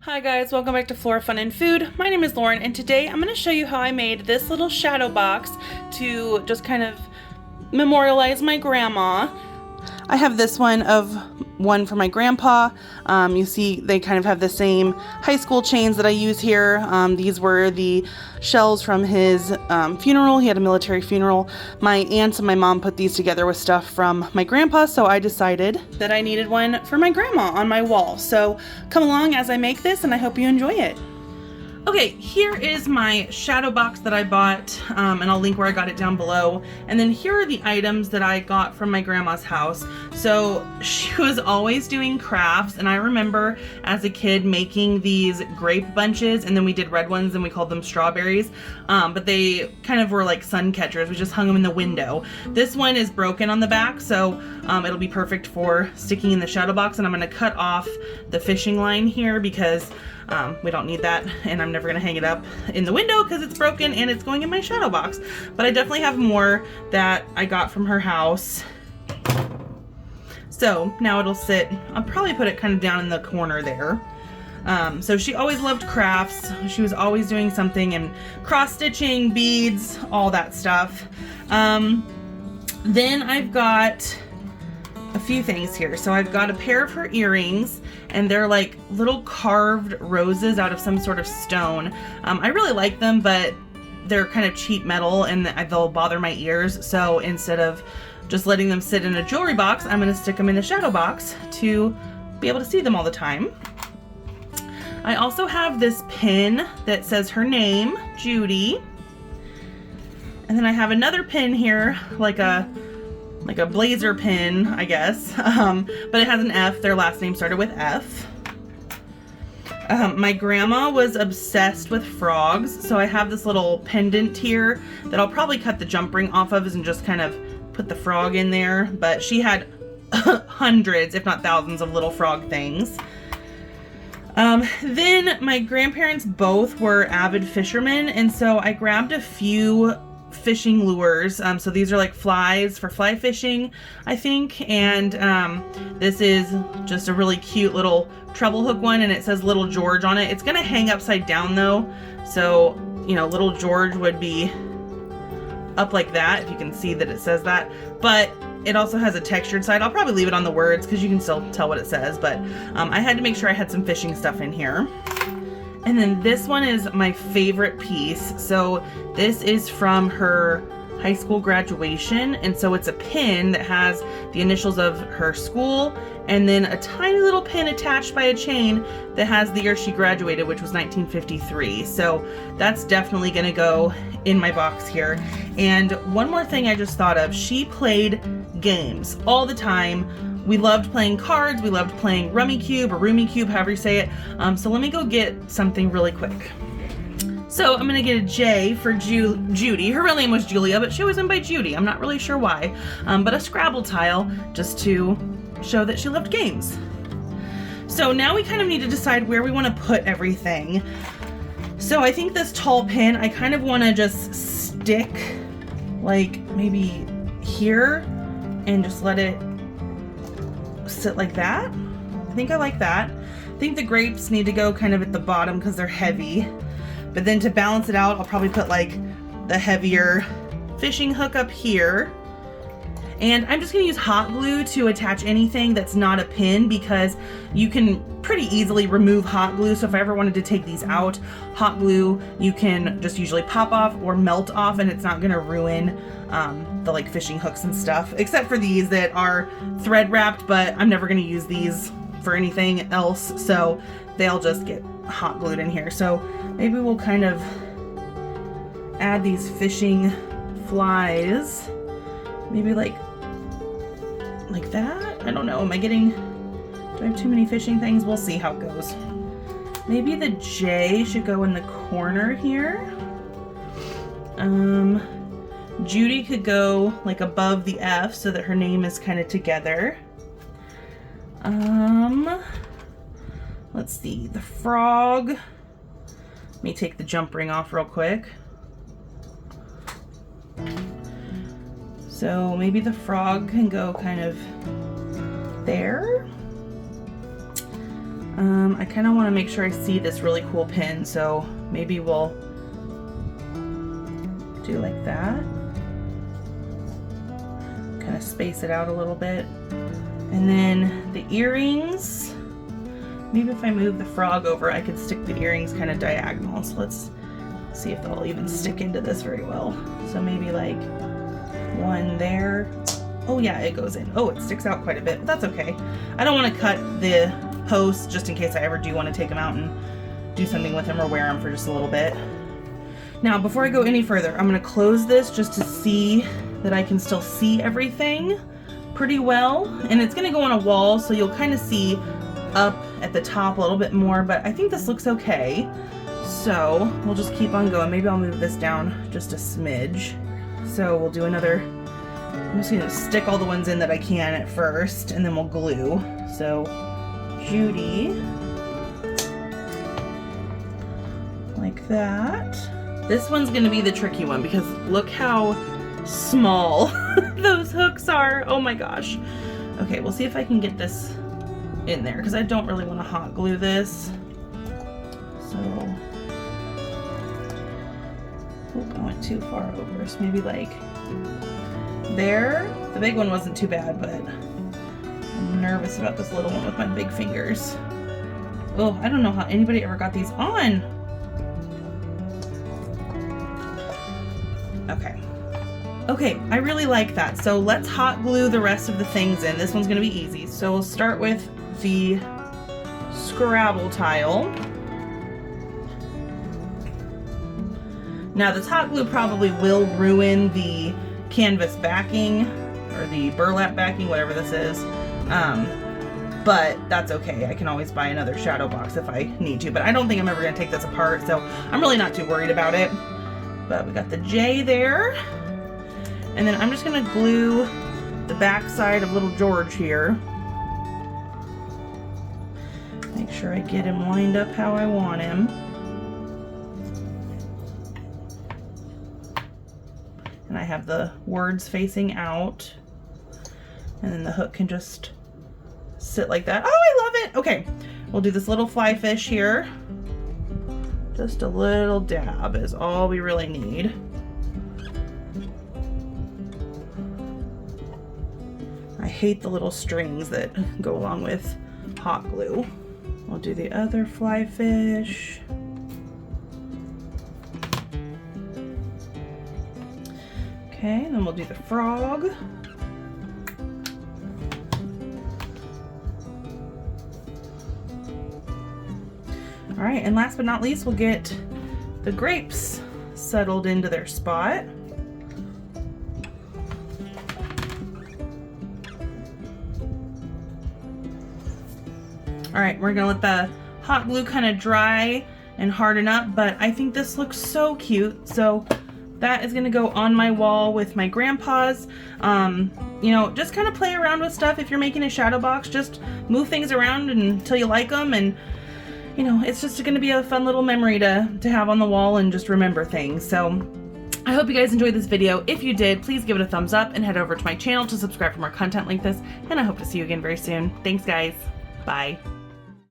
Hi guys, welcome back to Flora Fun and Food. My name is Lauren and today I'm going to show you how I made this little shadow box to just kind of memorialize my grandma. I have this one for my grandpa. You see they kind of have the same high school chains that I use here. These were the shells from his funeral. He had a military funeral. My aunts and my mom put these together with stuff from my grandpa, so I decided that I needed one for my grandma on my wall. So come along as I make this and I hope you enjoy it. Okay, here is my shadow box that I bought, and I'll link where I got it down below. And then here are the items that I got from my grandma's house. So she was always doing crafts, and I remember as a kid making these grape bunches, and then we did red ones and we called them strawberries, but they kind of were like sun catchers. We just hung them in the window. This one is broken on the back, so it'll be perfect for sticking in the shadow box, and I'm gonna cut off the fishing line here because we don't need that, and I'm never gonna hang it up in the window because it's broken and it's going in my shadow box. But I definitely have more that I got from her house. So now it'll sit, I'll probably put it kind of down in the corner there. So she always loved crafts. She was always doing something, and cross stitching, beads, all that stuff. Then I've got a few things here. So I've got a pair of her earrings, and they're like little carved roses out of some sort of stone. I really like them, but they're kind of cheap metal and they'll bother my ears. So instead of just letting them sit in a jewelry box, I'm going to stick them in the shadow box to be able to see them all the time. I also have this pin that says her name, Judy. And then I have another pin here, like a blazer pin, I guess, but it has an F. Their last name started with F. My grandma was obsessed with frogs, so I have this little pendant here that I'll probably cut the jump ring off of and just kind of put the frog in there, but she had hundreds, if not thousands, of little frog things. Then my grandparents both were avid fishermen, and so I grabbed a few fishing lures. So these are like flies for fly fishing, I think, and this is just a really cute little treble hook one, and it says Little George on it. It's gonna hang upside down though, so you know, Little George would be up like that, if you can see that it says that, but it also has a textured side. I'll probably leave it on the words because you can still tell what it says, but I had to make sure I had some fishing stuff in here. And then this one is my favorite piece. So this is from her high school graduation. And so it's a pin that has the initials of her school and then a tiny little pin attached by a chain that has the year she graduated, which was 1953. So that's definitely gonna go in my box here. And one more thing I just thought of, she played games all the time. We loved playing cards, we loved playing Rummy Cube or Roomy Cube, however you say it. So let me go get something really quick. So I'm gonna get a J for Judy. Her real name was Julia, but she always went by Judy. I'm not really sure why. But a Scrabble tile just to show that she loved games. So now we kind of need to decide where we wanna put everything. So I think this tall pin, I kind of wanna just stick like maybe here and just let it sit like that. I think I like that. I think the grapes need to go kind of at the bottom because they're heavy. But then to balance it out, I'll probably put like the heavier fishing hook up here. And I'm just gonna use hot glue to attach anything that's not a pin because you can pretty easily remove hot glue. So if I ever wanted to take these out, hot glue, you can just usually pop off or melt off and it's not gonna ruin the like fishing hooks and stuff, except for these that are thread wrapped, but I'm never gonna use these for anything else. So they'll just get hot glued in here. So maybe we'll kind of add these fishing flies, maybe like that. I don't know, do I have too many fishing things? We'll see how it goes. Maybe the J should go in the corner here. Judy could go like above the F so that her name is kind of together. Let's see, the frog. Let me take the jump ring off real quick. So maybe the frog can go kind of there. I kind of want to make sure I see this really cool pin, so maybe we'll do like that. Kind of space it out a little bit. And then the earrings, maybe if I move the frog over, I could stick the earrings kind of diagonal. So let's see if they'll even stick into this very well. So maybe like one there. Oh yeah, it goes in. Oh, it sticks out quite a bit, but that's okay. I don't want to cut the posts just in case I ever do want to take them out and do something with them or wear them for just a little bit. Now, before I go any further, I'm going to close this just to see that I can still see everything pretty well. And it's going to go on a wall, so you'll kind of see up at the top a little bit more, but I think this looks okay. So we'll just keep on going. Maybe I'll move this down just a smidge. So we'll do another, I'm just going to stick all the ones in that I can at first, and then we'll glue. So Judy, like that. This one's going to be the tricky one because look how small those hooks are. Oh my gosh. Okay, we'll see if I can get this in there because I don't really want to hot glue this. So, oop, I went too far over. So maybe like there. The big one wasn't too bad, but I'm nervous about this little one with my big fingers. Oh, I don't know how anybody ever got these on. Okay. Okay, I really like that. So let's hot glue the rest of the things in. This one's gonna be easy. So we'll start with the Scrabble tile. Now this hot glue probably will ruin the canvas backing or the burlap backing, whatever this is. But that's okay. I can always buy another shadow box if I need to, but I don't think I'm ever gonna take this apart, so I'm really not too worried about it. But we got the J there. And then I'm just gonna glue the back side of little George here. Make sure I get him lined up how I want him. And I have the words facing out. And then the hook can just sit like that. Oh, I love it! Okay, we'll do this little fly fish here. Just a little dab is all we really need. I hate the little strings that go along with hot glue. We'll do the other fly fish. Okay, then we'll do the frog. All right, and last but not least, we'll get the grapes settled into their spot. All right, we're gonna let the hot glue kind of dry and harden up, but I think this looks so cute. So that is gonna go on my wall with my grandpa's. You know, just kind of play around with stuff. If you're making a shadow box, just move things around until you like them, and you know, it's just gonna be a fun little memory to have on the wall and just remember things. So I hope you guys enjoyed this video. If you did, please give it a thumbs up and head over to my channel to subscribe for more content like this, and I hope to see you again very soon. Thanks guys, bye.